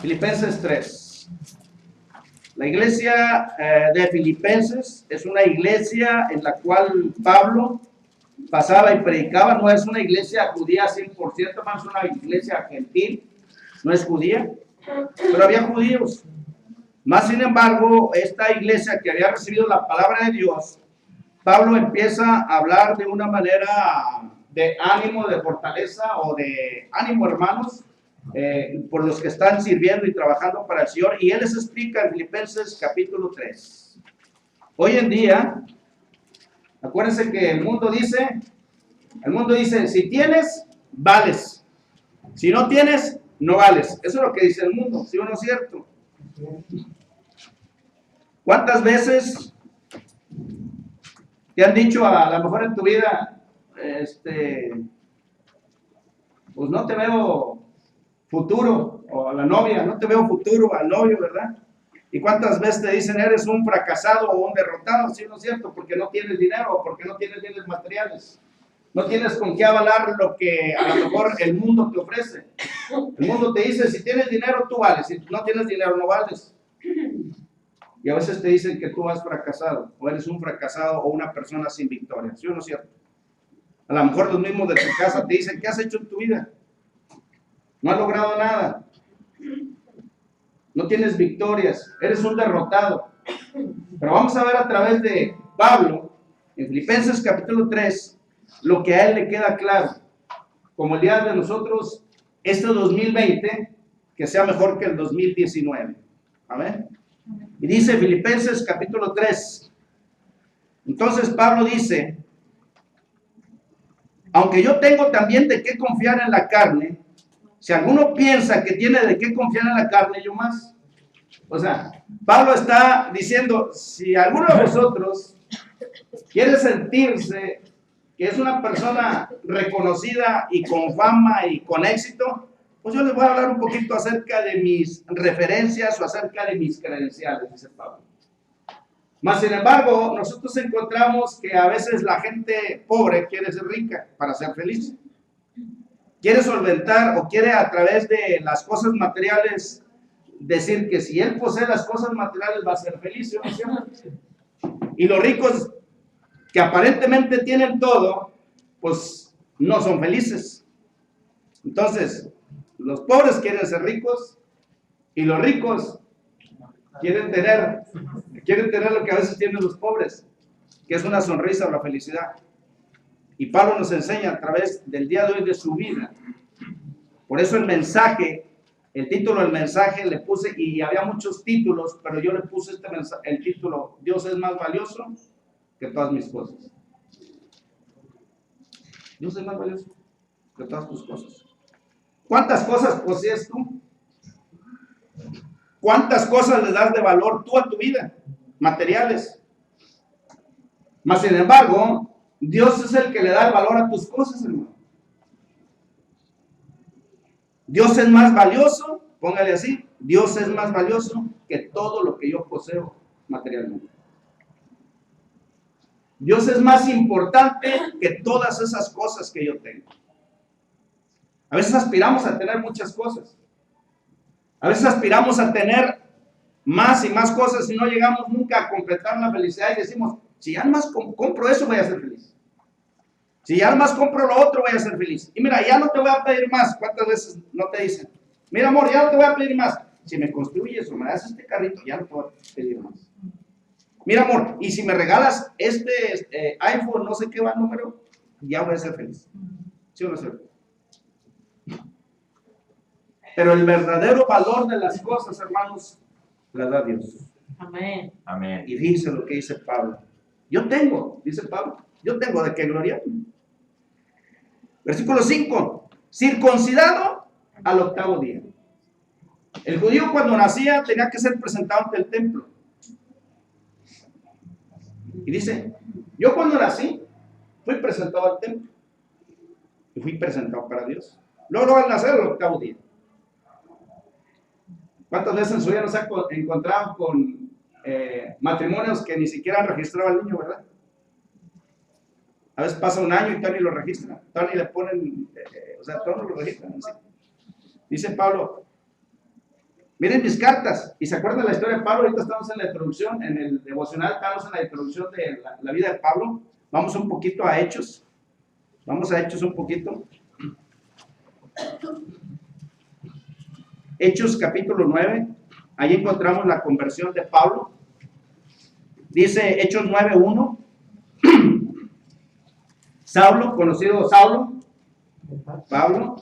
Filipenses 3. La iglesia de Filipenses es una iglesia en la cual Pablo pasaba y predicaba. No es una iglesia judía 100%, más una iglesia gentil, no es judía, pero había judíos. Más sin embargo, esta iglesia que había recibido la palabra de Dios, Pablo empieza a hablar de una manera de ánimo, de fortaleza o de ánimo, hermanos, por los que están sirviendo y trabajando para el Señor. Y él les explica en Filipenses capítulo 3. Hoy en día, acuérdense que el mundo dice, si tienes, vales. Si no tienes, no vales. Eso es lo que dice el mundo, ¿sí o no es cierto? ¿Cuántas veces te han dicho a lo mejor en tu vida, pues no te veo futuro, o a la novia, no te veo futuro al novio, ¿verdad? ¿Y cuántas veces te dicen eres un fracasado o un derrotado? ¿Sí o no es cierto? Porque no tienes dinero o porque no tienes bienes materiales. No tienes con qué avalar lo que a lo mejor el mundo te ofrece. El mundo te dice, si tienes dinero, tú vales. Si no tienes dinero, no vales. Y a veces te dicen que tú has fracasado, o eres un fracasado o una persona sin victoria. ¿Sí o no es cierto? A lo mejor los mismos de tu casa te dicen, ¿qué has hecho en tu vida? No has logrado nada. No tienes victorias. Eres un derrotado. Pero vamos a ver a través de Pablo, en Filipenses capítulo 3, lo que a él le queda claro. Como el día de nosotros, este 2020, que sea mejor que el 2019. Amén. Y dice Filipenses capítulo 3. Entonces Pablo dice, aunque yo tengo también de qué confiar en la carne, si alguno piensa que tiene de qué confiar en la carne, yo más. O sea, Pablo está diciendo, si alguno de vosotros quiere sentirse que es una persona reconocida y con fama y con éxito, pues yo les voy a hablar un poquito acerca de mis referencias o acerca de mis credenciales, dice Pablo. Mas, sin embargo, nosotros encontramos que a veces la gente pobre quiere ser rica para ser feliz. Quiere solventar o quiere a través de las cosas materiales decir que si él posee las cosas materiales va a ser feliz, ¿no? Y los ricos que aparentemente tienen todo, pues no son felices. Entonces, los pobres quieren ser ricos y los ricos quieren tener lo que a veces tienen los pobres, que es una sonrisa o la felicidad. Y Pablo nos enseña a través del día de hoy de su vida. Por eso el mensaje, el título del mensaje le puse, y había muchos títulos, pero yo le puse el título, Dios es más valioso que todas mis cosas. Dios es más valioso que todas tus cosas. ¿Cuántas cosas posees tú? ¿Cuántas cosas le das de valor tú a tu vida? Materiales. Mas, sin embargo, Dios es el que le da el valor a tus cosas, hermano. Dios es más valioso, póngale así, Dios es más valioso que todo lo que yo poseo materialmente. Dios es más importante que todas esas cosas que yo tengo. A veces aspiramos a tener muchas cosas. A veces aspiramos a tener más y más cosas y no llegamos nunca a completar la felicidad y decimos, si ya más compro eso voy a ser feliz. Si ya más compro lo otro voy a ser feliz. Y mira, ya no te voy a pedir más. ¿Cuántas veces no te dicen? Mira, amor, ya no te voy a pedir más. Si me construyes o me das este carrito, ya no te voy a pedir más. Mira, amor, y si me regalas este iPhone, no sé qué va número, ya voy a ser feliz. ¿Sí o no es cierto? Pero el verdadero valor de las cosas, hermanos, las da Dios. Amén. Amén. Y dice lo que dice Pablo. Yo tengo, dice Pablo, yo tengo de qué gloriarme. Versículo 5. Circuncidado al 8º día. El judío cuando nacía tenía que ser presentado ante el templo. Y dice, yo cuando nací fui presentado al templo. Y fui presentado para Dios. Luego al nacer el 8º día. ¿Cuántas veces en su vida nos ha encontrado con matrimonios que ni siquiera han registrado al niño, verdad? A veces pasa un año y todavía ni lo registran. Todavía ni le ponen, todavía no lo registran. ¿Sí? Dice Pablo, Miren mis cartas. ¿Y se acuerdan de la historia de Pablo? Ahorita estamos en la introducción, en el devocional, estamos en la introducción de la vida de Pablo. Vamos un poquito a Hechos. Vamos a Hechos un poquito. Hechos capítulo 9. Ahí encontramos la conversión de Pablo. Dice Hechos 9:1. Saulo, conocido Saulo, Pablo.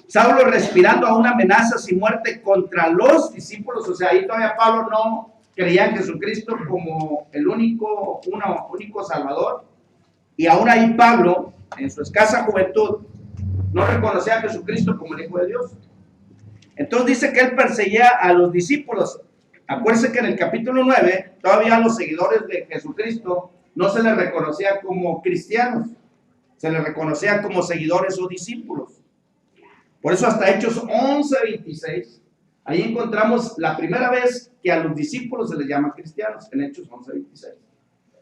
Saulo respirando a una amenaza sin muerte contra los discípulos. O sea, ahí todavía Pablo no creía en Jesucristo como el único Salvador. Y aún ahí Pablo, en su escasa juventud, no reconocía a Jesucristo como el Hijo de Dios. Entonces dice que él perseguía a los discípulos. Acuérdense que en el capítulo 9, todavía a los seguidores de Jesucristo no se les reconocía como cristianos, se les reconocía como seguidores o discípulos. Por eso hasta Hechos 11:26, ahí encontramos la primera vez que a los discípulos se les llama cristianos, en Hechos 11:26.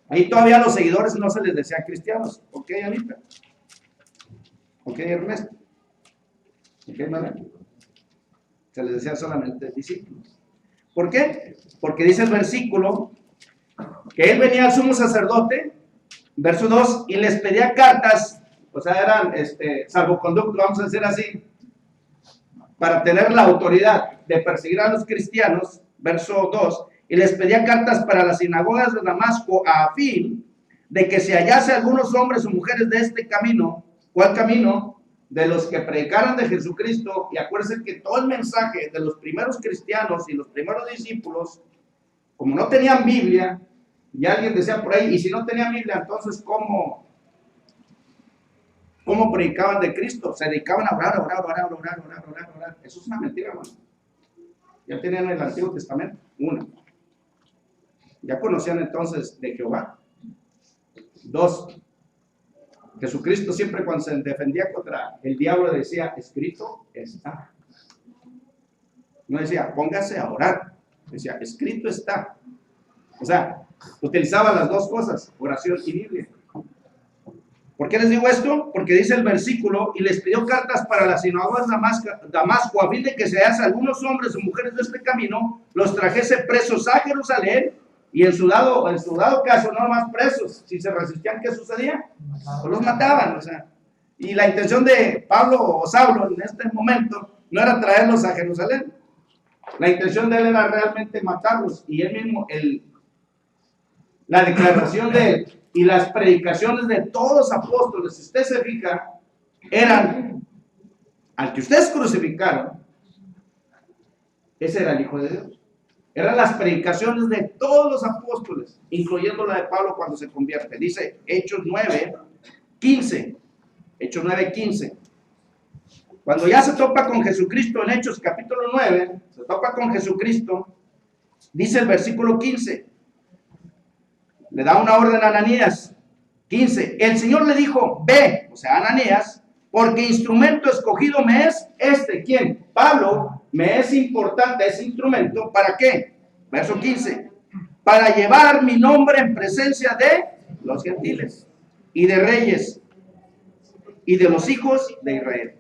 Ahí todavía a los seguidores no se les decía cristianos. ¿Ok, Anita? ¿Ok, Ernesto? ¿Ok, Manuel? Se les decía solamente discípulos. ¿Por qué? Porque dice el versículo que él venía al sumo sacerdote, verso 2, y les pedía cartas, o sea, eran salvoconducto, vamos a decir así, para tener la autoridad de perseguir a los cristianos, verso 2, y les pedía cartas para las sinagogas de Damasco a fin de que se hallase algunos hombres o mujeres de este camino. ¿Cuál camino? De los que predicaran de Jesucristo. Y acuérdense que todo el mensaje de los primeros cristianos y los primeros discípulos, como no tenían Biblia, y alguien decía por ahí, y si no tenían Biblia, entonces ¿cómo predicaban de Cristo? Se dedicaban a orar. Eso es una mentira, hermano. Ya tenían el Antiguo Testamento, una. Ya conocían entonces de Jehová. 2. Jesucristo siempre cuando se defendía contra el diablo decía, escrito está. No decía, póngase a orar. Decía, escrito está. O sea, utilizaba las dos cosas, oración y Biblia. ¿Por qué les digo esto? Porque dice el versículo, y les pidió cartas para las sinagogas de Damasco, a fin de que se hallase algunos hombres o mujeres de este camino, los trajese presos a Jerusalén, y en su dado caso, no más presos, si se resistían, ¿qué sucedía? Pues los mataban, o sea. Y la intención de Pablo o Saulo en este momento no era traerlos a Jerusalén. La intención de él era realmente matarlos, y él mismo, la declaración de él y las predicaciones de todos los apóstoles, si usted se fija, eran, al que ustedes crucificaron, ese era el Hijo de Dios. Eran las predicaciones de todos los apóstoles, incluyendo la de Pablo cuando se convierte. Dice Hechos 9:15. Hechos 9:15. Cuando ya se topa con Jesucristo en Hechos capítulo 9, se topa con Jesucristo, dice el versículo 15. Le da una orden a Ananías. 15. El Señor le dijo, ve, o sea, Ananías, porque instrumento escogido me es este. ¿Quién? Pablo. Me es importante ese instrumento. ¿Para qué? Verso 15. Para llevar mi nombre en presencia de los gentiles y de reyes y de los hijos de Israel.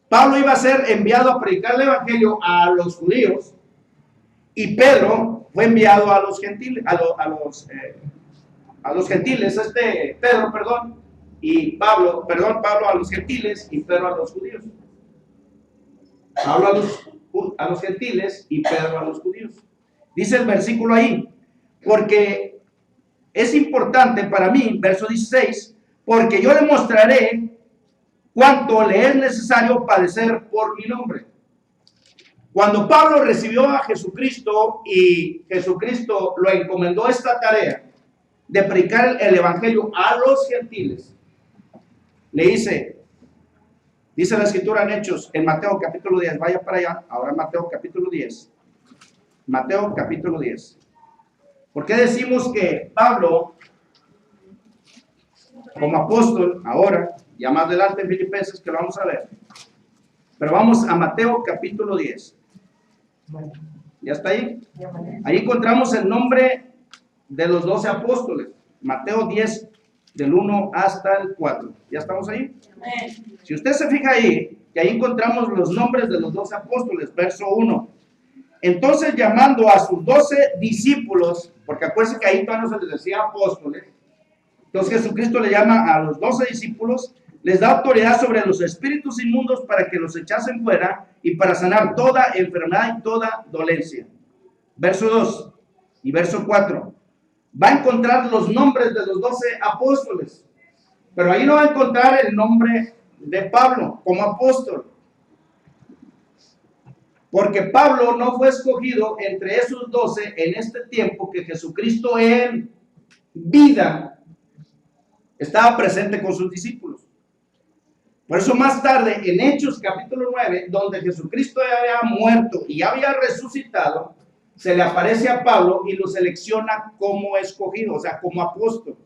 Pablo iba a ser enviado a predicar el evangelio a los judíos y Pedro fue enviado a los gentiles, a los gentiles, Pedro, perdón, y Pablo a los gentiles y Pedro a los judíos. Pablo a los gentiles y Pedro a los judíos. Dice el versículo ahí, porque es importante para mí, verso 16, porque yo le mostraré cuánto le es necesario padecer por mi nombre. Cuando Pablo recibió a Jesucristo y Jesucristo lo encomendó esta tarea de predicar el evangelio a los gentiles, le dice la escritura en Hechos, en Mateo capítulo 10, vaya para allá, ahora Mateo capítulo 10. Mateo capítulo 10. ¿Por qué decimos que Pablo, como apóstol, ahora, ya más adelante en Filipenses, que lo vamos a ver? Pero vamos a Mateo capítulo 10. ¿Ya está ahí? Ahí encontramos el nombre de los 12 apóstoles. Mateo 10, del 1 hasta el 4. ¿Ya estamos ahí? Si usted se fija ahí, que ahí encontramos los nombres de los 12 apóstoles. Verso 1. Entonces, llamando a sus 12 discípulos, porque acuérdense que ahí todavía no se les decía apóstoles, entonces Jesucristo le llama a los 12 discípulos, les da autoridad sobre los espíritus inmundos para que los echasen fuera y para sanar toda enfermedad y toda dolencia. Verso 2 y verso 4. Va a encontrar los nombres de los 12 apóstoles, pero ahí no va a encontrar el nombre de Pablo como apóstol, porque Pablo no fue escogido entre esos 12 en este tiempo que Jesucristo en vida estaba presente con sus discípulos. Por eso más tarde, en Hechos capítulo 9, donde Jesucristo ya había muerto y ya había resucitado, se le aparece a Pablo y lo selecciona como escogido, o sea, como apóstol,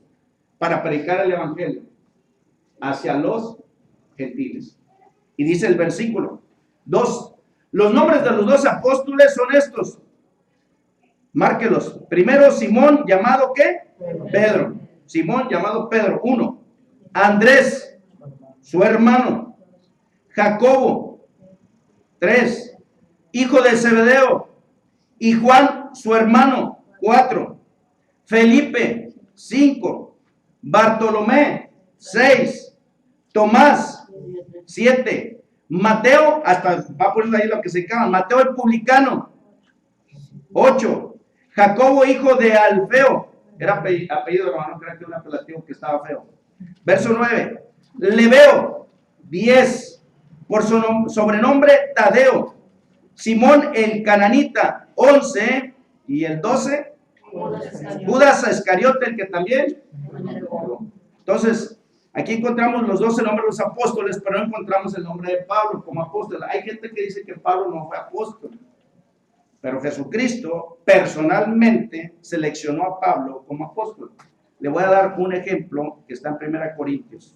para predicar el evangelio hacia los gentiles. Y dice el versículo 2, los nombres de los 12 apóstoles son estos. Márquelos. Primero, Simón, llamado ¿qué? Pedro. Simón, llamado Pedro. 1. Andrés, su hermano. Jacobo. 3. Hijo de Zebedeo. Y Juan, su hermano. 4. Felipe. 5. Bartolomé. 6. Tomás. 7. Mateo, hasta va a poner ahí lo que se llama, Mateo el publicano. 8. Jacobo, hijo de Alfeo, era apellido, hermano, creo que era un apelativo que estaba feo. Verso 9. Lebeo. 10. Por su sobrenombre Tadeo. Simón el cananita. 11. Y el 12. Judas Iscariote, el que también. Entonces, aquí encontramos los 12 nombres de los apóstoles, pero no encontramos el nombre de Pablo como apóstol. Hay gente que dice que Pablo no fue apóstol, pero Jesucristo personalmente seleccionó a Pablo como apóstol. Le voy a dar un ejemplo que está en 1 Corintios.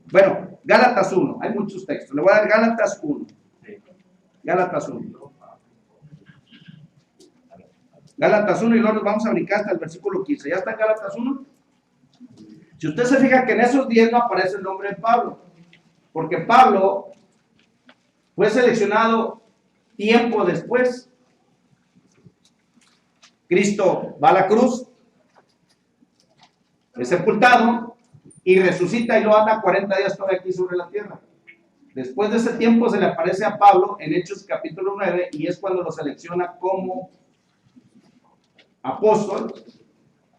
Bueno, Gálatas 1, hay muchos textos. Le voy a dar Gálatas 1. Gálatas 1. Gálatas 1 y luego nos vamos a brincar hasta el versículo 15. ¿Ya está en Gálatas 1? Si usted se fija que en esos 10 no aparece el nombre de Pablo, porque Pablo fue seleccionado tiempo después. Cristo va a la cruz, es sepultado y resucita y lo anda 40 días todavía aquí sobre la tierra. Después de ese tiempo se le aparece a Pablo en Hechos capítulo 9 y es cuando lo selecciona como apóstol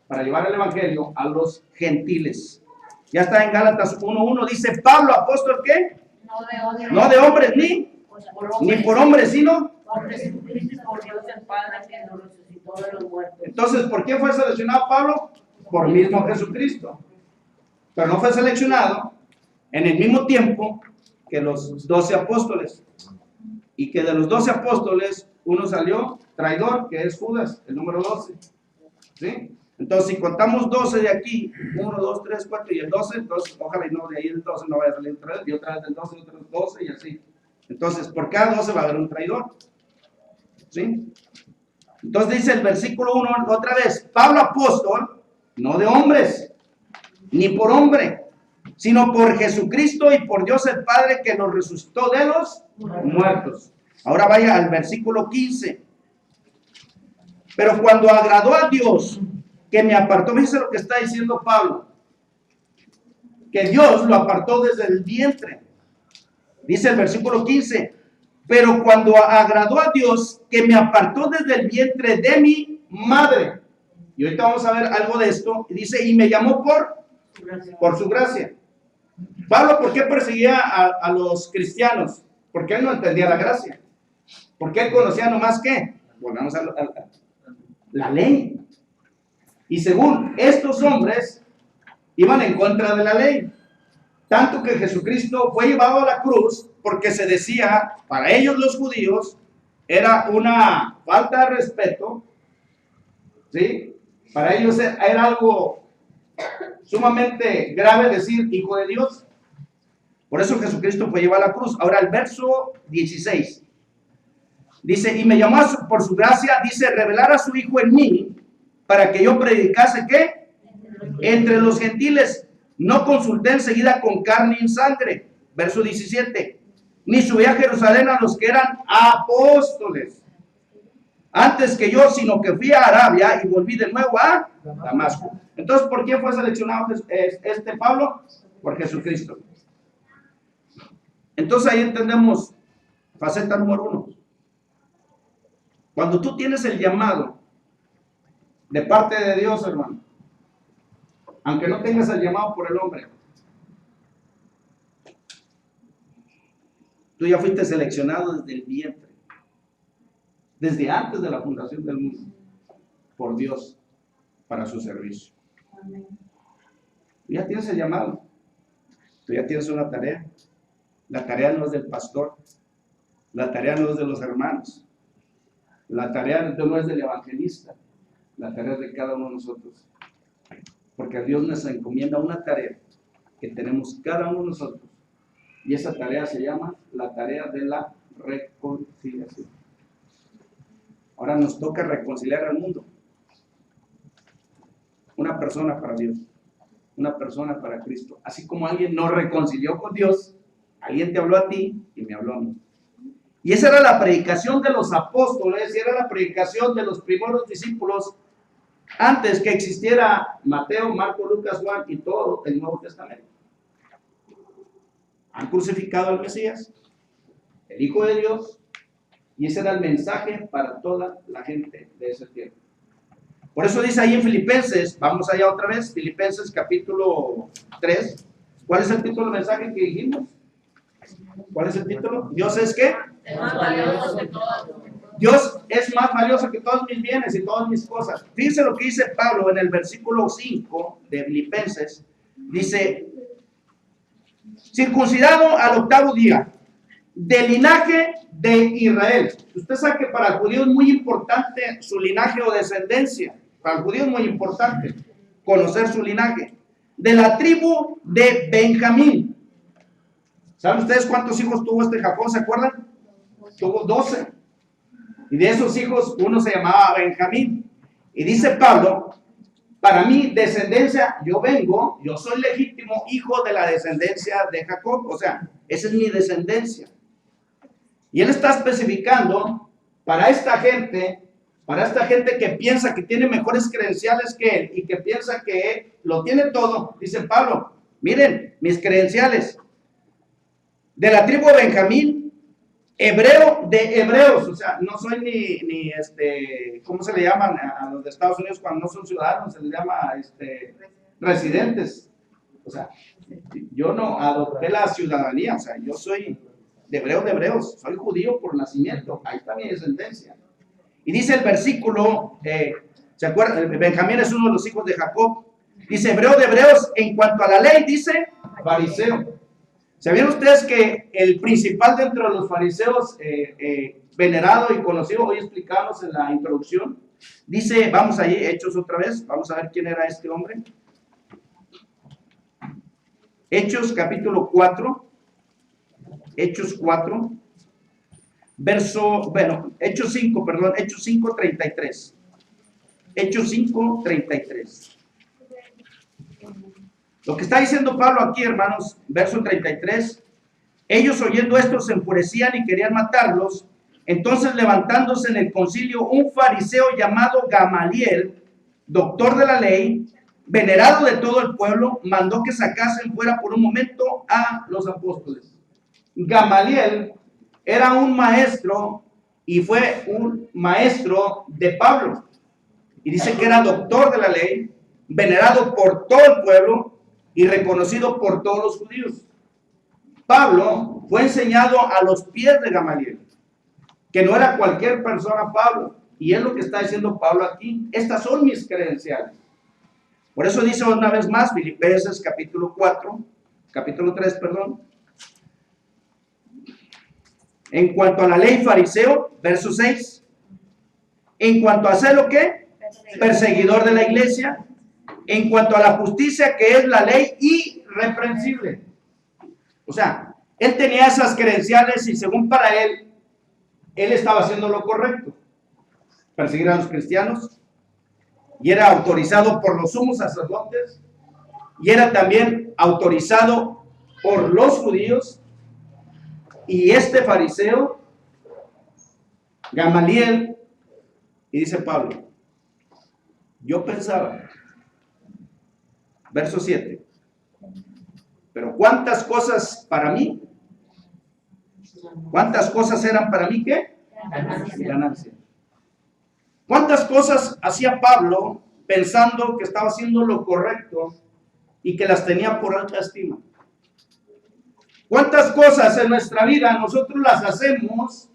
para llevar el evangelio a los gentiles. Ya está en Gálatas 1:1, dice Pablo, apóstol, ¿qué? No de hombres ni por hombres, sino por Jesucristo, por Dios el Padre, que nos resucitó de los muertos. Entonces, ¿por qué fue seleccionado Pablo? Por mismo Jesucristo. Pero no fue seleccionado en el mismo tiempo que los 12 apóstoles. Y que de los 12 apóstoles, uno salió traidor, que es Judas, el número 12. ¿Sí? Entonces, si contamos 12 de aquí, 1, 2, 3, 4 y el 12, entonces, ojalá y no, de ahí el 12 no vaya a salir un traidor, y otra vez del 12, otra vez 12 y así. Entonces, por cada 12 va a haber un traidor. ¿Sí? Entonces dice el versículo 1 otra vez, Pablo apóstol, no de hombres, ni por hombre, sino por Jesucristo y por Dios el Padre que nos resucitó de los muertos. Ahora vaya al versículo 15. Pero cuando agradó a Dios, que me apartó, fíjense lo que está diciendo Pablo, que Dios lo apartó desde el vientre. Dice el versículo 15, pero cuando agradó a Dios, que me apartó desde el vientre de mi madre. Y ahorita vamos a ver algo de esto. Y dice, y me llamó por su gracia. Pablo, ¿por qué perseguía a los cristianos? Porque él no entendía la gracia. Porque él conocía nomás ¿qué? Volvamos a la ley. Y según estos hombres, iban en contra de la ley. Tanto que Jesucristo fue llevado a la cruz porque se decía, para ellos los judíos, era una falta de respeto, ¿sí? Para ellos era algo sumamente grave decir hijo de Dios. Por eso Jesucristo fue llevado a la cruz. Ahora el verso 16 dice, y me llamó por su gracia, dice, revelar a su hijo en mí, para que yo predicase ¿qué? Entre los gentiles. No consulté enseguida con carne y sangre. Verso 17. ni subí a Jerusalén a los que eran apóstoles antes que yo, sino que fui a Arabia y volví de nuevo a Damasco. Entonces, ¿por quién fue seleccionado este Pablo? Por Jesucristo. Entonces ahí entendemos faceta número 1. Cuando tú tienes el llamado de parte de Dios, hermano, aunque no tengas el llamado por el hombre, tú ya fuiste seleccionado desde el vientre, desde antes de la fundación del mundo, por Dios, para su servicio. Amén. Tú ya tienes el llamado, tú ya tienes una tarea. La tarea no es del pastor, la tarea no es de los hermanos, la tarea no es del evangelista, la tarea es de cada uno de nosotros. Porque Dios nos encomienda una tarea que tenemos cada uno de nosotros. Y esa tarea se llama la tarea de la reconciliación. Ahora nos toca reconciliar al mundo. Una persona para Dios, una persona para Cristo. Así como alguien nos reconcilió con Dios, alguien te habló a ti y me habló a mí. Y esa era la predicación de los apóstoles, y era la predicación de los primeros discípulos antes que existiera Mateo, Marco, Lucas, Juan y todo el Nuevo Testamento. Han crucificado al Mesías, el Hijo de Dios, y ese era el mensaje para toda la gente de ese tiempo. Por eso dice ahí en Filipenses, vamos allá otra vez, Filipenses capítulo 3. ¿Cuál es el título del mensaje que dijimos? ¿Cuál es el título? Dios es ¿qué? Es más valioso que todo. Dios es más valioso que todos mis bienes y todas mis cosas. Fíjense lo que dice Pablo en el versículo 5 de Filipenses. Dice, circuncidado al 8º día, del linaje de Israel. Usted sabe que para el judío es muy importante su linaje o descendencia. Para el judío es muy importante conocer su linaje. De la tribu de Benjamín. ¿Saben ustedes cuántos hijos tuvo este Jacob? ¿Se acuerdan? Tuvo 12. Y de esos hijos uno se llamaba Benjamín. Y dice Pablo, para mi descendencia yo soy legítimo hijo de la descendencia de Jacob. O sea, esa es mi descendencia. Y él está especificando para esta gente que piensa que tiene mejores credenciales que él y que piensa que él lo tiene todo. Dice Pablo, miren mis credenciales. De la tribu de Benjamín, hebreo de hebreos, o sea, no soy ni ¿cómo se le llaman a los de Estados Unidos cuando no son ciudadanos? Se les llama residentes. O sea, yo no adopté la ciudadanía, o sea, yo soy de hebreos, soy judío por nacimiento, ahí está mi descendencia. Y dice el versículo, ¿se acuerdan? Benjamín es uno de los hijos de Jacob, dice hebreo de hebreos, en cuanto a la ley, dice fariseo. ¿Sabían ustedes que el principal dentro de los fariseos, venerado y conocido, hoy explicamos en la introducción, dice, vamos allí, Hechos otra vez, vamos a ver quién era este hombre. Hechos capítulo 4, Hechos 4, Hechos 5, perdón, Hechos 5, 33. Hechos 5, 33. Lo que está diciendo Pablo aquí, hermanos, verso 33, ellos oyendo esto se enfurecían y querían matarlos. Entonces, levantándose en el concilio un fariseo llamado Gamaliel, doctor de la ley, venerado de todo el pueblo, mandó que sacasen fuera por un momento a los apóstoles. Gamaliel era un maestro y fue un maestro de Pablo. Y dice que era doctor de la ley, venerado por todo el pueblo y reconocido por todos los judíos. Pablo fue enseñado a los pies de Gamaliel, que no era cualquier persona Pablo. Y es lo que está diciendo Pablo aquí. Estas son mis credenciales. Por eso dice una vez más, Filipenses capítulo 3, perdón. En cuanto a la ley fariseo, verso 6. En cuanto a hacer lo que, perseguidor de la iglesia. En cuanto a la justicia, que es la ley irreprensible. O sea, él tenía esas credenciales y según para él estaba haciendo lo correcto. Perseguir a los cristianos. Y era autorizado por los sumos sacerdotes. Y era también autorizado por los judíos. Y este fariseo, Gamaliel, y dice Pablo, yo pensaba, verso 7, pero ¿cuántas cosas para mí? ¿Cuántas cosas eran para mí qué? Ganancia. ¿Cuántas cosas hacía Pablo pensando que estaba haciendo lo correcto y que las tenía por alta estima? ¿Cuántas cosas en nuestra vida nosotros las hacemos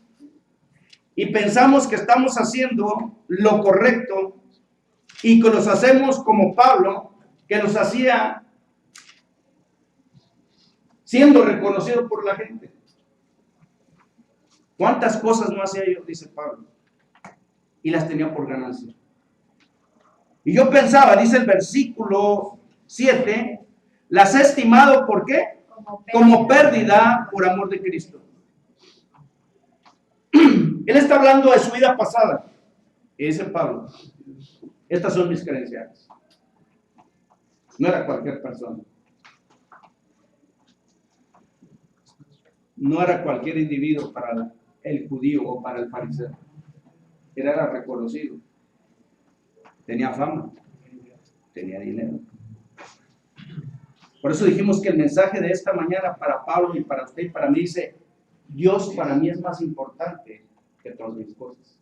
y pensamos que estamos haciendo lo correcto y que los hacemos como Pablo, que los hacía siendo reconocido por la gente? ¿Cuántas cosas no hacía yo? Dice Pablo. Y las tenía por ganancia. Y yo pensaba, dice el versículo 7, las he estimado, ¿por qué? Como pérdida por amor de Cristo. Él está hablando de su vida pasada. Y dice Pablo, estas son mis credenciales. No era cualquier persona. No era cualquier individuo para el judío o para el fariseo. Él era reconocido. Tenía fama. Tenía dinero. Por eso dijimos que el mensaje de esta mañana para Pablo y para usted y para mí dice, Dios para mí es más importante que todas mis cosas.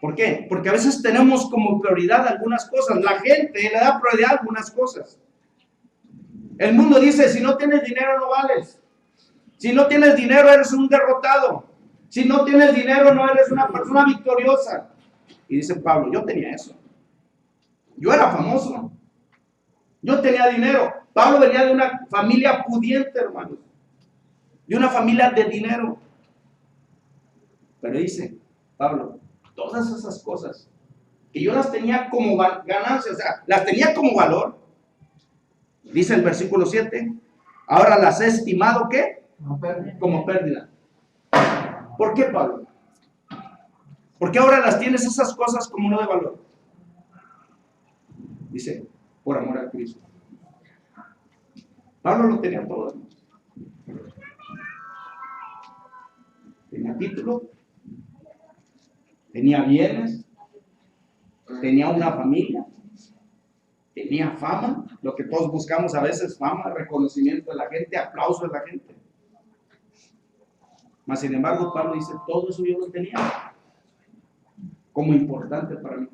¿Por qué? Porque a veces tenemos como prioridad algunas cosas. La gente le da prioridad a algunas cosas. El mundo dice, si no tienes dinero no vales. Si no tienes dinero eres un derrotado. Si no tienes dinero no eres una persona victoriosa. Y dice Pablo, yo tenía eso. Yo era famoso. Yo tenía dinero. Pablo venía de una familia pudiente, hermanos. De una familia de dinero. Pero dice Pablo, todas esas cosas que yo las tenía como ganancia, o sea, las tenía como valor. Dice el versículo 7, ahora las he estimado, ¿qué? Como pérdida. ¿Por qué, Pablo? ¿Por qué ahora las tienes esas cosas como no de valor? Dice, por amor a Cristo. Pablo lo tenía todo. Tenía título, tenía bienes, tenía una familia, tenía fama, lo que todos buscamos a veces, fama, reconocimiento de la gente, aplauso de la gente. Mas sin embargo, Pablo dice, todo eso yo lo tenía como importante para mí.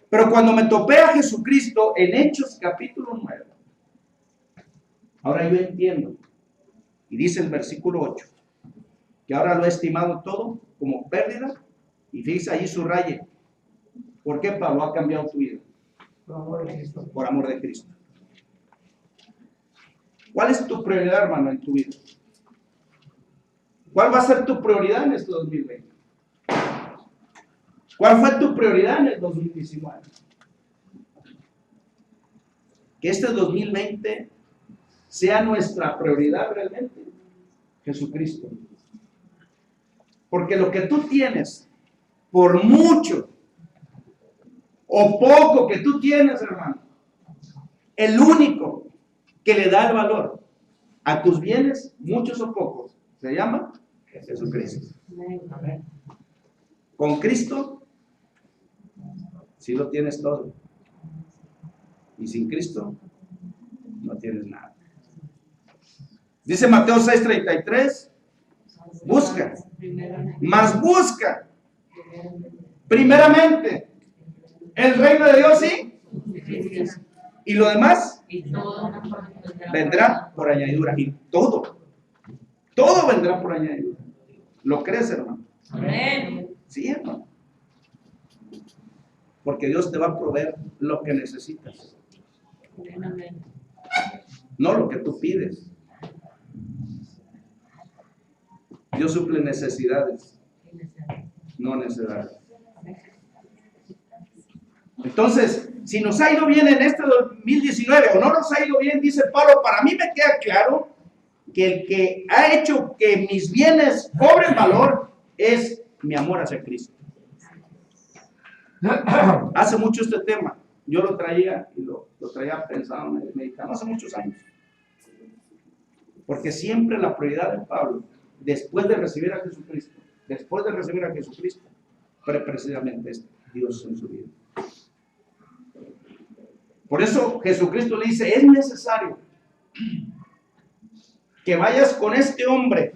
Pero cuando me topé a Jesucristo en Hechos capítulo 9, ahora yo entiendo, y dice el versículo 8, que ahora lo he estimado todo como pérdida, y fíjese ahí subraye, ¿por qué Pablo ha cambiado tu vida? Por amor de Cristo. Por amor de Cristo. ¿Cuál es tu prioridad, hermano, en tu vida? ¿Cuál va a ser tu prioridad en este 2020? ¿Cuál fue tu prioridad en el 2019? Que este 2020 sea nuestra prioridad realmente, Jesucristo. Porque lo que tú tienes, por mucho o poco que tú tienes, hermano, el único que le da el valor a tus bienes, muchos o pocos, se llama Jesucristo. Amén. Con Cristo, sí lo tienes todo. Y sin Cristo, no tienes nada. Dice Mateo 6:33, busca, mas busca, primeramente, el reino de Dios, ¿sí? Y lo demás vendrá por añadidura. Y todo vendrá por añadidura. ¿Lo crees, hermano? Amén. Sí, hermano. Porque Dios te va a proveer lo que necesitas. Amén. No lo que tú pides. Dios suple necesidades, no necesidades. Entonces, si nos ha ido bien en este 2019 o no nos ha ido bien, dice Pablo, para mí me queda claro que el que ha hecho que mis bienes cobren valor es mi amor hacia Cristo. Hace mucho este tema, yo lo traía y lo traía pensando, meditando hace muchos años. Porque siempre la prioridad de Pablo, después de recibir a Jesucristo, fue precisamente este, Dios en su vida. Por eso Jesucristo le dice, es necesario que vayas con este hombre,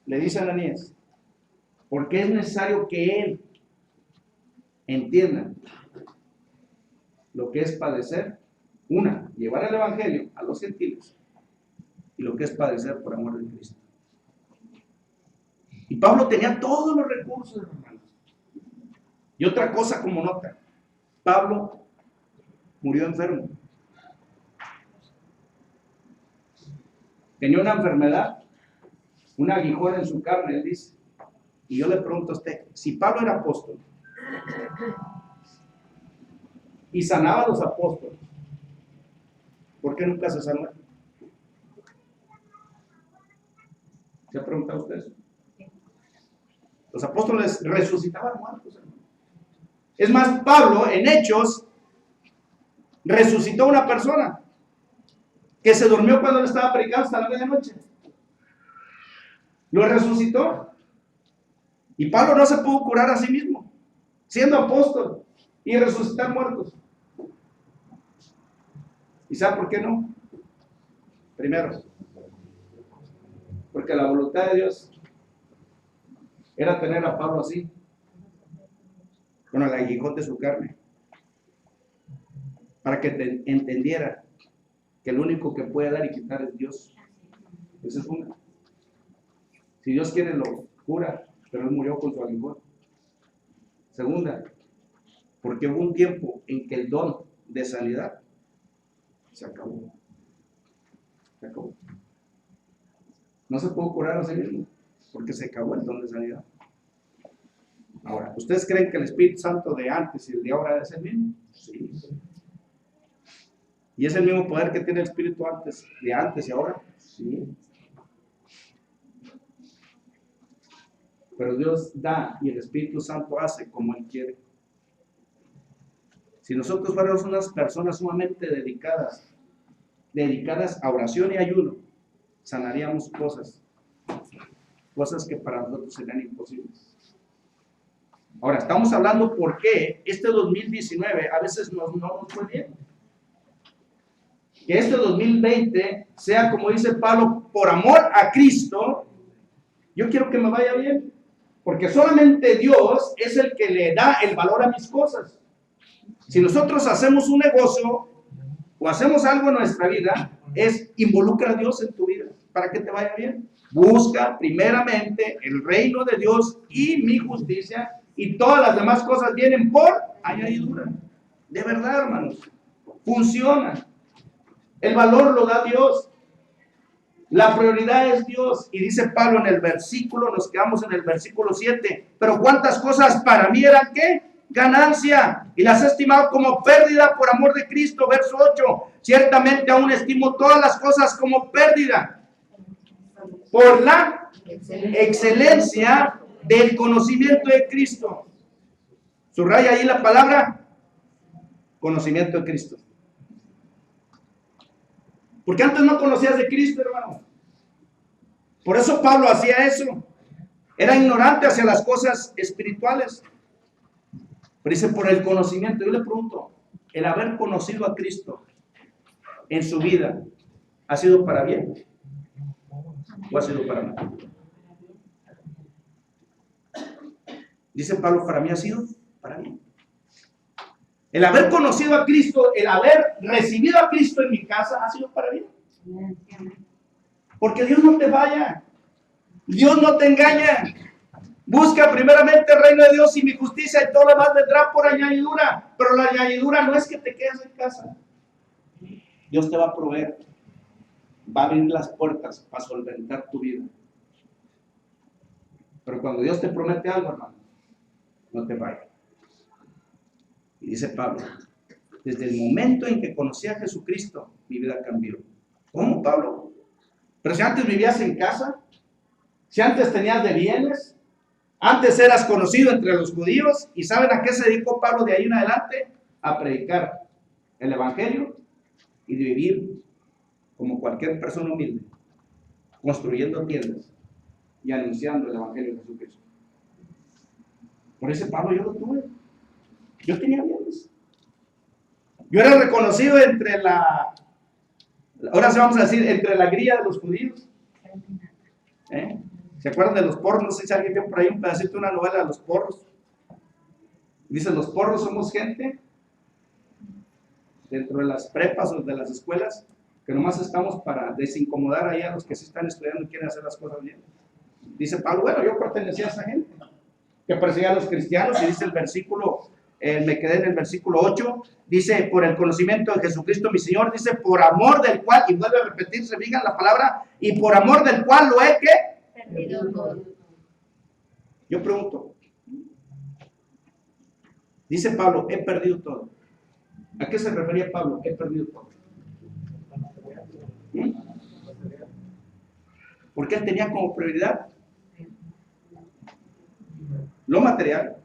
le dice a Ananías, porque es necesario que él entienda lo que es padecer, llevar el evangelio a los gentiles, y lo que es padecer por amor de Cristo. Y Pablo tenía todos los recursos, hermanos. Y otra cosa como nota, Pablo murió enfermo. Tenía una enfermedad, un aguijón en su carne, él dice. Y yo le pregunto a usted, si Pablo era apóstol y sanaba a los apóstoles, ¿por qué nunca se sanó? ¿Se ha preguntado usted eso? Los apóstoles resucitaban muertos, hermano. Es más, Pablo en Hechos resucitó a una persona que se durmió cuando le estaba predicando hasta la medianoche. Lo resucitó. Y Pablo no se pudo curar a sí mismo, siendo apóstol y resucitar muertos. ¿Y sabe por qué no? Primero, porque la voluntad de Dios era tener a Pablo así, con el aguijón de su carne, para que entendiera que el único que puede dar y quitar es Dios. Esa es una. Si Dios quiere lo cura, pero él murió con su aguijón. Segunda, porque hubo un tiempo en que el don de sanidad se acabó. Se acabó. No se pudo curar a sí mismo, porque se acabó el don de sanidad. Ahora, ¿ustedes creen que el Espíritu Santo de antes y el de ahora es el mismo? Sí. ¿Y es el mismo poder que tiene el Espíritu de antes y ahora? Sí. Pero Dios da y el Espíritu Santo hace como Él quiere. Si nosotros fuéramos unas personas sumamente dedicadas a oración y ayuno, sanaríamos cosas que para nosotros serían imposibles. Ahora, estamos hablando por qué este 2019 a veces no nos fue bien. Que este 2020 sea, como dice Pablo, por amor a Cristo, yo quiero que me vaya bien. Porque solamente Dios es el que le da el valor a mis cosas. Si nosotros hacemos un negocio o hacemos algo en nuestra vida, involucra a Dios en tu vida para que te vaya bien. Busca primeramente el reino de Dios y mi justicia, y todas las demás cosas vienen por añadidura. De verdad, hermanos, funciona. El valor lo da Dios. La prioridad es Dios. Y dice Pablo en el versículo, nos quedamos en el versículo 7, pero cuántas cosas para mí eran, ¿qué? Ganancia, y las he estimado como pérdida por amor de Cristo. Verso 8, ciertamente aún estimo todas las cosas como pérdida por la excelencia del conocimiento de Cristo. Subraya ahí la palabra conocimiento de Cristo. Porque antes no conocías de Cristo, hermano. Por eso Pablo hacía eso. Era ignorante hacia las cosas espirituales. Pero dice, por el conocimiento. Yo le pregunto, el haber conocido a Cristo en su vida, ¿ha sido para bien o ha sido para mal? Dice Pablo, para mí ha sido para bien. El haber conocido a Cristo, el haber recibido a Cristo en mi casa, ha sido para bien. Porque Dios no te falla. Dios no te engaña. Busca primeramente el reino de Dios y mi justicia, y todo lo demás vendrá por añadidura. Pero la añadidura no es que te quedes en casa. Dios te va a proveer. Va a abrir las puertas para solventar tu vida. Pero cuando Dios te promete algo, hermano, no te vayas. Y dice Pablo, desde el momento en que conocí a Jesucristo, mi vida cambió. ¿Cómo, Pablo? Pero si antes vivías en casa, si antes tenías de bienes, antes eras conocido entre los judíos, ¿y saben a qué se dedicó Pablo de ahí en adelante? A predicar el evangelio y de vivir como cualquier persona humilde, construyendo tiendas y anunciando el Evangelio de Jesucristo. Por ese Pablo yo lo tuve. Yo tenía bienes. Yo era reconocido entre ahora sí vamos a decir, entre la grilla de los judíos. ¿Se acuerdan de los porros? No sé si alguien vio por ahí un pedacito de una novela de los porros. Dice, los porros somos gente dentro de las prepas o de las escuelas que nomás estamos para desincomodar ahí a los que sí están estudiando y quieren hacer las cosas bien. Dice Pablo, bueno, yo pertenecía a esa gente que perseguía a los cristianos, y dice el versículo, me quedé en el versículo 8, dice, por el conocimiento de Jesucristo mi Señor, dice, por amor del cual, y vuelve a repetirse, digan la palabra, y por amor del cual lo he, ¿qué? Perdido todo. Yo pregunto, dice Pablo, he perdido todo. ¿A qué se refería Pablo? He perdido todo. Porque él tenía como prioridad lo material,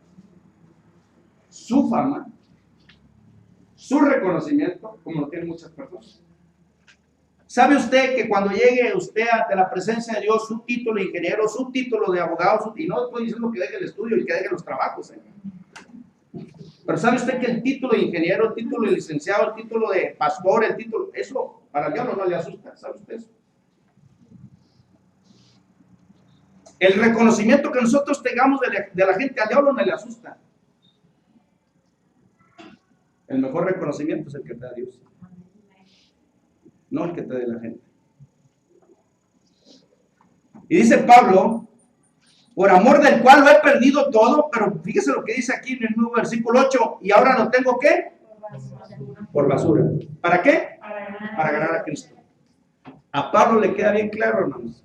su fama, su reconocimiento, como lo tienen muchas personas. ¿Sabe usted que cuando llegue usted ante la presencia de Dios, su título de ingeniero, su título de abogado, y no estoy diciendo que deje el estudio y que deje los trabajos, pero ¿sabe usted que el título de ingeniero, el título de licenciado, el título de pastor, el título, eso para el diablo no le asusta? ¿Sabe usted eso? El reconocimiento que nosotros tengamos de la gente al diablo no le asusta. El mejor reconocimiento es el que te da Dios, no el que te dé la gente. Y dice Pablo, por amor del cual lo he perdido todo, pero fíjese lo que dice aquí en el nuevo versículo 8, y ahora lo tengo ¿qué? Por basura. ¿Para qué? Para ganar a Cristo. A Pablo le queda bien claro, hermanos,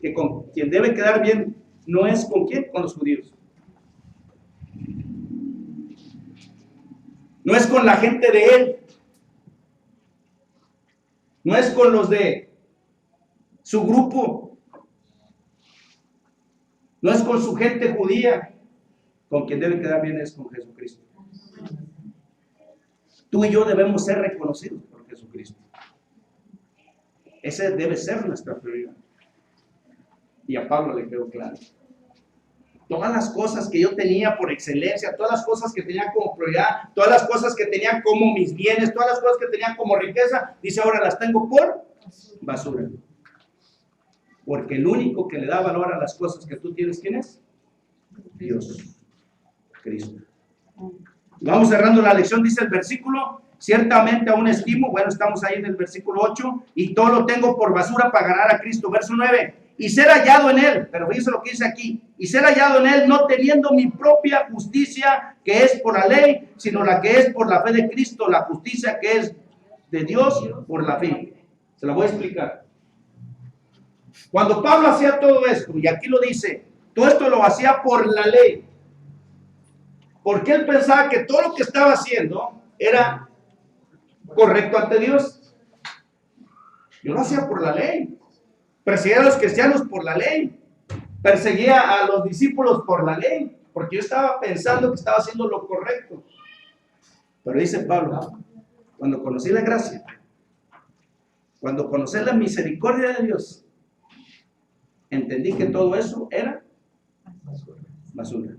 que con quien debe quedar bien no es con quién, con los judíos. No es con la gente de él. No es con los de su grupo. No es con su gente judía. Con quien debe quedar bien es con Jesucristo. Tú y yo debemos ser reconocidos por Jesucristo. Ese debe ser nuestra prioridad. Y a Pablo le quedó claro. Todas las cosas que yo tenía por excelencia, todas las cosas que tenía como prioridad, todas las cosas que tenía como mis bienes, todas las cosas que tenía como riqueza, dice ahora las tengo por basura. Porque el único que le da valor a las cosas que tú tienes, ¿quién es? Dios, Cristo. Vamos cerrando la lección, dice el versículo, ciertamente aún estimo, bueno, estamos ahí en el versículo 8, y todo lo tengo por basura para ganar a Cristo. Verso 9, y ser hallado en él, pero fíjense lo que dice aquí, y ser hallado en él no teniendo mi propia justicia que es por la ley, sino la que es por la fe de Cristo, la justicia que es de Dios por la fe. Se la voy a explicar. Cuando Pablo hacía todo esto, y aquí lo dice, todo esto lo hacía por la ley, porque él pensaba que todo lo que estaba haciendo era correcto ante Dios. Yo lo hacía por la ley. Perseguía a los cristianos por la ley. Perseguía a los discípulos por la ley, porque yo estaba pensando que estaba haciendo lo correcto. Pero dice Pablo, cuando conocí la gracia, cuando conocí la misericordia de Dios, entendí que todo eso era basura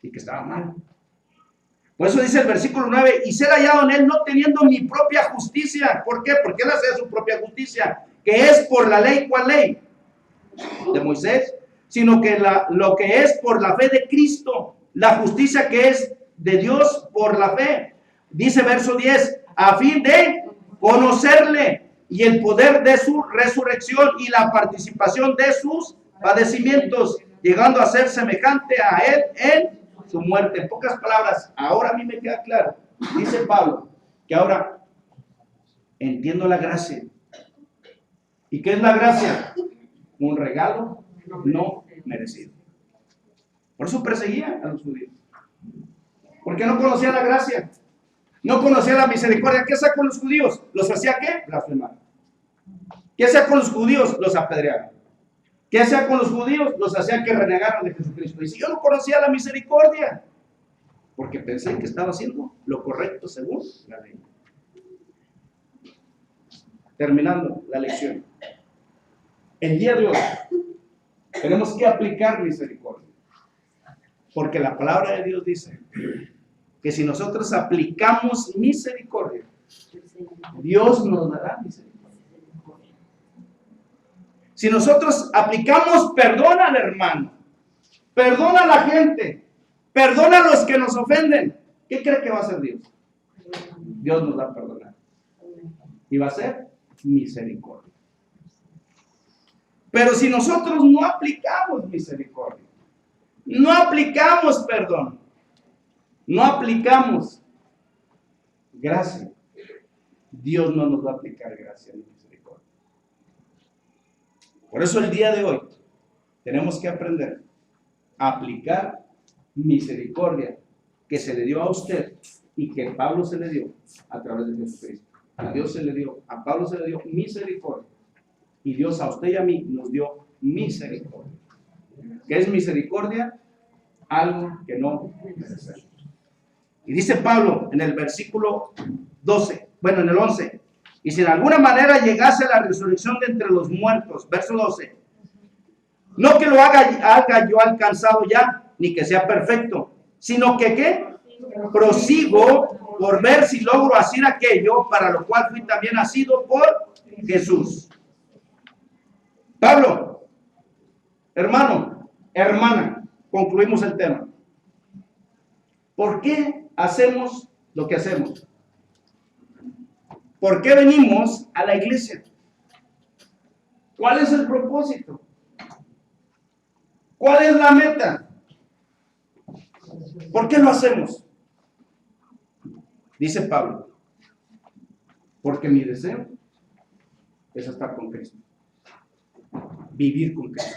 y que estaba mal. Por eso dice el versículo 9, y ser hallado en él no teniendo mi propia justicia. ¿Por qué? Porque él hacía su propia justicia, que es por la ley. ¿Cuál ley? De Moisés. Sino que lo que es por la fe de Cristo, la justicia que es de Dios por la fe. Dice verso 10, a fin de conocerle y el poder de su resurrección y la participación de sus padecimientos, llegando a ser semejante a él en su muerte. En pocas palabras, ahora a mí me queda claro, dice Pablo, que ahora entiendo la gracia. ¿Y qué es la gracia? Un regalo no merecido. Por eso perseguía a los judíos, porque no conocía la gracia, no conocía la misericordia. ¿Qué hacía con los judíos? ¿Los hacía qué? Blasfemar. ¿Qué hacía con los judíos? Los apedreaba. ¿Qué hacía con los judíos? Los hacía que renegaran de Jesucristo. Y si yo no conocía la misericordia, porque pensé que estaba haciendo lo correcto según la ley. Terminando la lección. El día de hoy tenemos que aplicar misericordia. Porque la palabra de Dios dice que si nosotros aplicamos misericordia, Dios nos dará misericordia. Si nosotros aplicamos perdón al hermano, perdona a la gente, perdona a los que nos ofenden, ¿qué cree que va a hacer Dios? Dios nos va a perdonar. Y va a ser misericordia. Pero si nosotros no aplicamos misericordia, no aplicamos perdón, no aplicamos gracia, Dios no nos va a aplicar gracia ni misericordia. Por eso el día de hoy tenemos que aprender a aplicar misericordia que se le dio a usted y que Pablo se le dio a través de Jesucristo. A Dios se le dio, a Pablo se le dio misericordia. Y Dios a usted y a mí nos dio misericordia. ¿Qué es misericordia? Algo que no merecemos. Y dice Pablo en el versículo 12, bueno, en el 11, y si de alguna manera llegase la resurrección de entre los muertos, verso 12, no que lo haga yo alcanzado ya, ni que sea perfecto, sino que ¿qué? Prosigo por ver si logro hacer aquello para lo cual fui también nacido por Jesús. Pablo, hermano, hermana, concluimos el tema. ¿Por qué hacemos lo que hacemos? ¿Por qué venimos a la iglesia? ¿Cuál es el propósito? ¿Cuál es la meta? ¿Por qué lo hacemos? Dice Pablo, porque mi deseo es estar con Cristo, vivir con Cristo,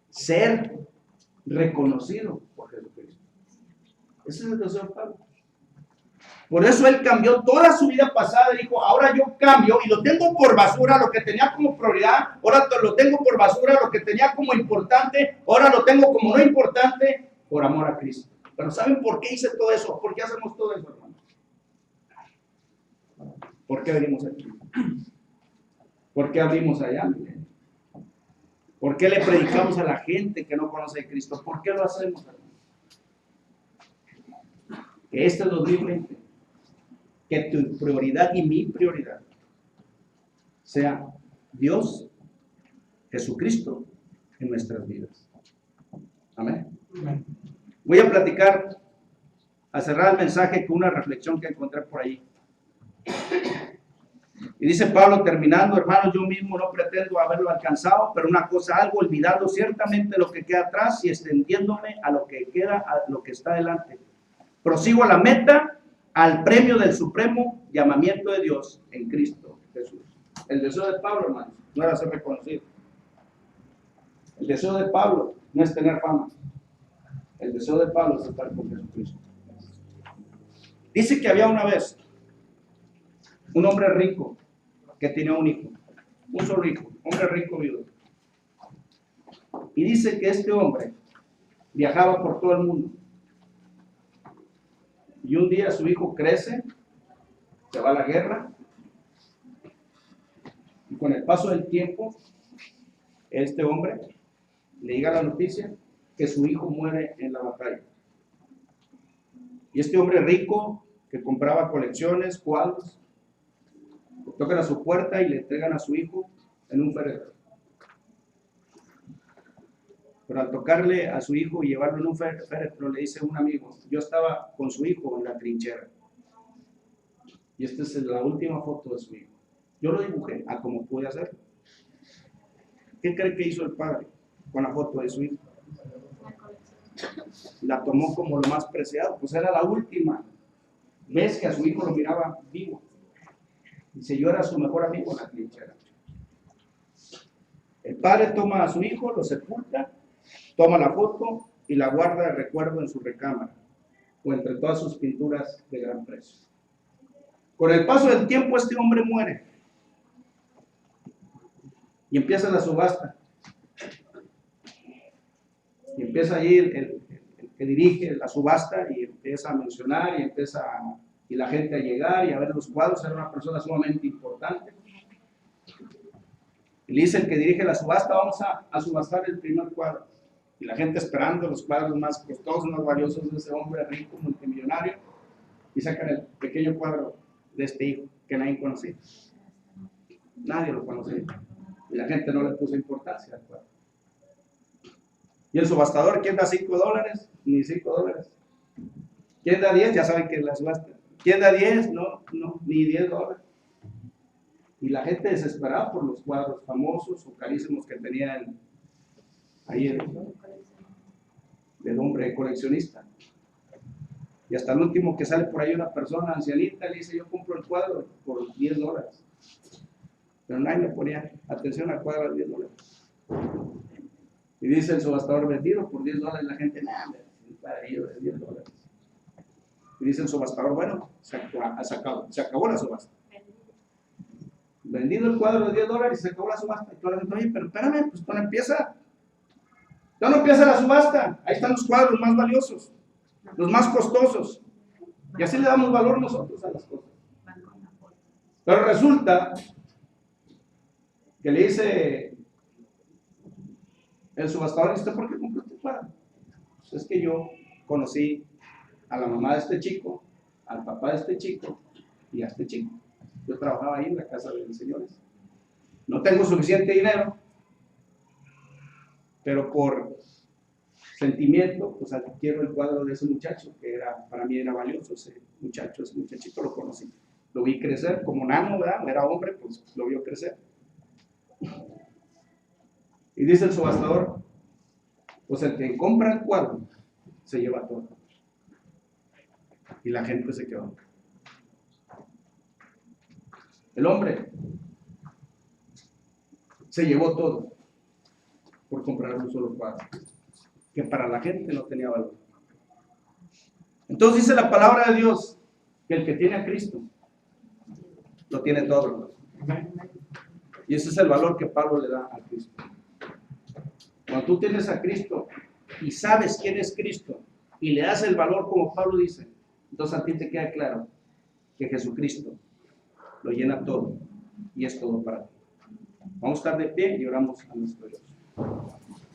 ser reconocido por Jesucristo. Ese es el deseo de Pablo. Por eso él cambió toda su vida pasada y dijo, ahora yo cambio y lo tengo por basura, lo que tenía como prioridad, ahora lo tengo por basura, lo que tenía como importante, ahora lo tengo como no importante, por amor a Cristo. Pero ¿saben por qué hice todo eso? ¿Por qué hacemos todo eso, hermanos? ¿Por qué venimos aquí? ¿Por qué abrimos allá? ¿Por qué le predicamos a la gente que no conoce a Cristo? ¿Por qué lo hacemos, hermanos? Que este 2020, que tu prioridad y mi prioridad sea Dios, Jesucristo en nuestras vidas. Amén. Amén. Voy a platicar, a cerrar el mensaje con una reflexión que encontré por ahí. Y dice Pablo, terminando, hermanos, yo mismo no pretendo haberlo alcanzado, pero una cosa algo, olvidando ciertamente lo que queda atrás y extendiéndome a lo que queda, a lo que está delante. Prosigo a la meta, al premio del supremo llamamiento de Dios en Cristo Jesús. El deseo de Pablo, hermanos, no era ser reconocido. El deseo de Pablo no es tener fama. El deseo de Pablo es estar con Jesucristo. Dice que había una vez un hombre rico que tenía un hijo, un solo hijo, hombre rico viudo. Y dice que este hombre viajaba por todo el mundo. Y un día su hijo crece, se va a la guerra, y con el paso del tiempo, este hombre le llega la noticia que su hijo muere en la batalla. Y este hombre rico, que compraba colecciones, cuadros, tocan a su puerta y le entregan a su hijo en un féretro. Pero al tocarle a su hijo y llevarlo en un féretro, le dice un amigo, yo estaba con su hijo en la trinchera. Y esta es la última foto de su hijo. Yo lo dibujé a como pude hacerlo. ¿Qué cree que hizo el padre con la foto de su hijo? La tomó como lo más preciado, pues era la última vez que a su hijo lo miraba vivo. Dice, yo era su mejor amigo en la trinchera. El padre toma a su hijo, lo sepulta, toma la foto y la guarda de recuerdo en su recámara o entre todas sus pinturas de gran precio. Con el paso del tiempo este hombre muere y empieza la subasta. Y empieza allí el que dirige la subasta y empieza a mencionar y la gente a llegar y a ver los cuadros. Era una persona sumamente importante. Y le dice el que dirige la subasta, vamos a subastar el primer cuadro. Y la gente esperando los cuadros más costosos, más valiosos de ese hombre rico, multimillonario, y sacan el pequeño cuadro de este hijo que nadie conocía. Nadie lo conocía. Y la gente no le puso importancia al cuadro. Y el subastador, ¿quién da $5? Ni $5. ¿Quién da 10? Ya saben que es la subasta. ¿Quién da 10? No, ni $10. Y la gente desesperada por los cuadros famosos o carísimos que tenían ahí del hombre coleccionista. Y hasta el último que sale por ahí una persona ancianita le dice, yo compro el cuadro por $10. Pero nadie le ponía atención al cuadro de $10. Y dice el subastador, vendido por $10. La gente, nada, un cuadrillo de $10. Y dice el subastador, bueno, se acabó la subasta. Vendido el cuadro de $10 y se acabó la subasta. Y toda la gente, oye, pero espérame, pues no empieza. Ya no empieza la subasta. Ahí están los cuadros más valiosos, los más costosos. Y así le damos valor nosotros a las cosas. Pero resulta que le dice el subastador, ¿usted por qué compró este cuadro? Pues es que yo conocí a la mamá de este chico, al papá de este chico y a este chico. Yo trabajaba ahí en la casa de los señores. No tengo suficiente dinero, pero por sentimiento, pues quiero el cuadro de ese muchacho, que para mí era valioso, ese muchachito lo conocí. Lo vi crecer como nano, ¿verdad? Era hombre, pues lo vio crecer. Y dice el subastador, pues el que compra el cuadro se lleva todo. Y la gente se quedó. El hombre se llevó todo por comprar un solo cuadro, que para la gente no tenía valor. Entonces dice la palabra de Dios que el que tiene a Cristo lo tiene todo. Y ese es el valor que Pablo le da a Cristo. Cuando tú tienes a Cristo y sabes quién es Cristo y le das el valor como Pablo dice, entonces a ti te queda claro que Jesucristo lo llena todo y es todo para ti. Vamos a estar de pie y oramos a nuestro Dios.